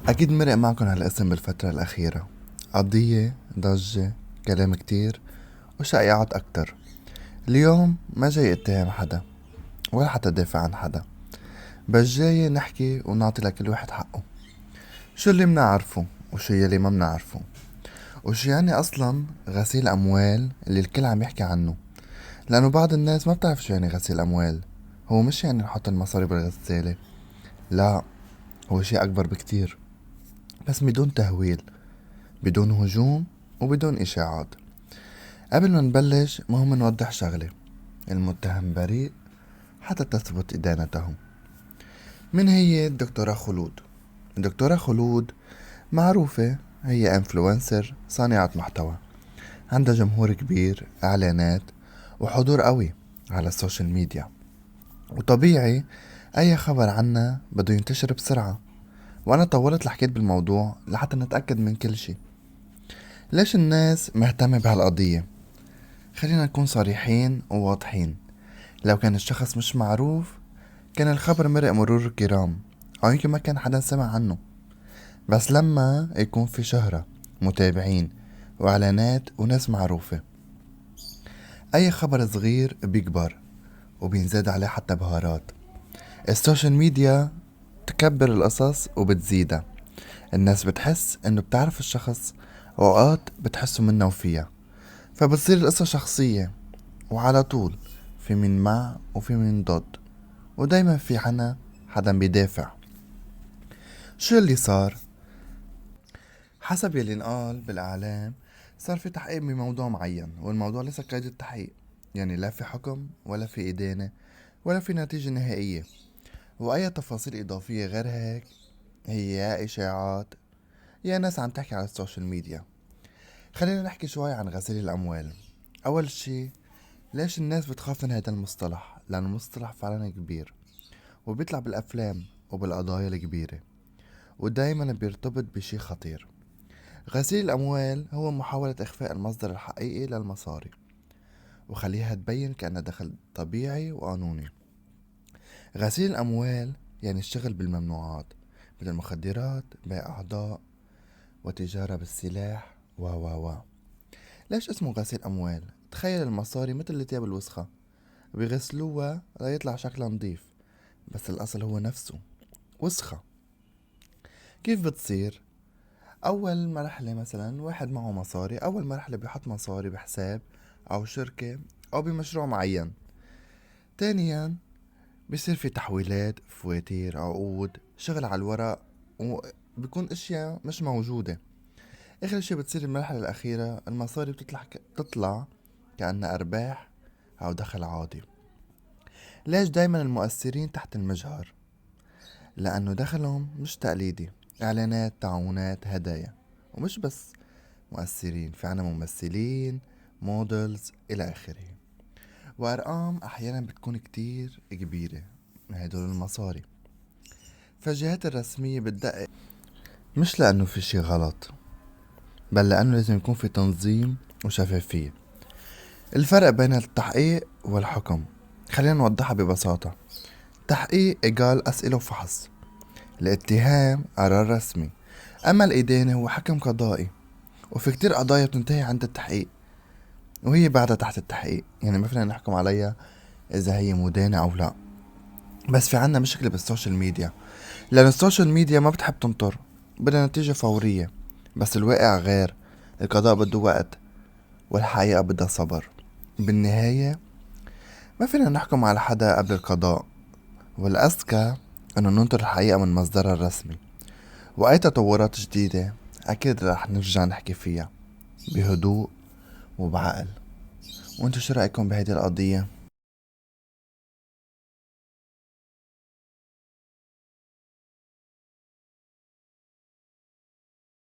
أكيد مرق معكن هالاسم بالفترة الأخيرة. قضية، ضجة، كلام كتير، وشائعات أكتر. اليوم ما جاي اتهام حدا ولا حتى دافع عن حدا، بس جاي نحكي ونعطي لكل واحد حقه. شو اللي منعرفه وشو يلي ما منعرفه، وشو يعني أصلا غسيل أموال اللي الكل عم يحكي عنه. لأنه بعض الناس ما بتعرف شو يعني غسيل أموال. هو مش يعني نحط المصاري بالغسالة، لا، هو شي أكبر بكتير، بس بدون تهويل، بدون هجوم، وبدون إشاعات. قبل ما نبلش مهم نوضح شغلة: المتهم بريء حتى تثبت إدانته. من هي الدكتورة خلود؟ الدكتورة خلود معروفة، هي انفلونسر، صانعة محتوى، عندها جمهور كبير، إعلانات، وحضور قوي على السوشيال ميديا. وطبيعي أي خبر عنها بده ينتشر بسرعة. وأنا طولت لحكيت بالموضوع لحتى نتأكد من كل شي. ليش الناس مهتمة بهالقضية؟ خلينا نكون صريحين وواضحين. لو كان الشخص مش معروف كان الخبر مرق مرور الكرام، أو يمكن ما كان حدا سمع عنه. بس لما يكون في شهرة، متابعين، وإعلانات، وناس معروفة، أي خبر صغير بيكبر وبينزاد عليه حتى بهارات. السوشيال ميديا تكبر القصص وبتزيدها. الناس بتحس انه بتعرف الشخص، وأوقات بتحسوا منه وفيها، فبتصير القصة شخصية، وعلى طول في مين مع وفي مين ضد، ودايما في حدا بيدافع. شو اللي صار؟ حسب يلي انقال بالإعلام، صار في تحقيق بموضوع معين، والموضوع لسه قيد التحقيق. يعني لا في حكم ولا في إدانة ولا في نتيجة نهائية. وأي تفاصيل إضافية غير هيك هي يا إشاعات يا ناس عم تحكي على السوشيال ميديا. خلينا نحكي شوي عن غسيل الأموال. أول شي، ليش الناس بتخاف من هذا المصطلح؟ لأنه المصطلح فعلا كبير، وبيطلع بالأفلام وبالقضايا الكبيرة، ودايما بيرتبط بشي خطير. غسيل الأموال هو محاولة إخفاء المصدر الحقيقي للمصاري وخليها تبين كأنها دخل طبيعي وقانوني. غسيل الأموال يعني الشغل بالممنوعات، مثل المخدرات، بيع أعضاء، وتجارة بالسلاح و ليش اسمه غسيل أموال؟ تخيل المصاري مثل الثياب الوسخة، بيغسلوها ليطلع شكلها نظيف، بس الأصل هو نفسه وسخة. كيف بتصير؟ أول مرحلة مثلا واحد معه مصاري، أول مرحلة بيحط مصاري بحساب أو شركة أو بمشروع معين. تانيا بيصير في تحويلات، فواتير، عقود، شغل على الورق، وبيكون اشياء مش موجودة. اخر شي بتصير المرحلة الأخيرة، المصاري بتطلع كأنها أرباح أو دخل عادي. ليش دايما المؤثرين تحت المجهر؟ لأنه دخلهم مش تقليدي، إعلانات، تعاونات، هدايا. ومش بس مؤثرين، في عنا ممثلين، مودلز، إلى آخره. وأرقام أحيانا بتكون كتير كبيرة من هدول المصاري. فالجهات الرسمية بتدقق، مش لأنه في شي غلط، بل لأنه لازم يكون في تنظيم وشفافية. الفرق بين التحقيق والحكم خلينا نوضحها ببساطة. تحقيق إيجال أسئلة وفحص، الاتهام قرار رسمي، أما الإدانة هو حكم قضائي. وفي كتير قضايا بتنتهي عند التحقيق وهي بعدها تحت التحقيق، يعني ما فينا نحكم عليها إذا هي مدانة أو لا. بس في عنا مشكلة بالسوشيال ميديا، لأن السوشيال ميديا ما بتحب تنطر، بدها نتيجة فورية. بس الواقع غير، القضاء بده وقت، والحقيقة بدها صبر. بالنهاية ما فينا نحكم على حدا قبل القضاء، والأذكى إنه ننطر الحقيقة من مصدرها الرسمي. وأي تطورات جديدة أكيد رح نرجع نحكي فيها بهدوء وبعقل. وانتو شو رأيكم بهيدي القضية؟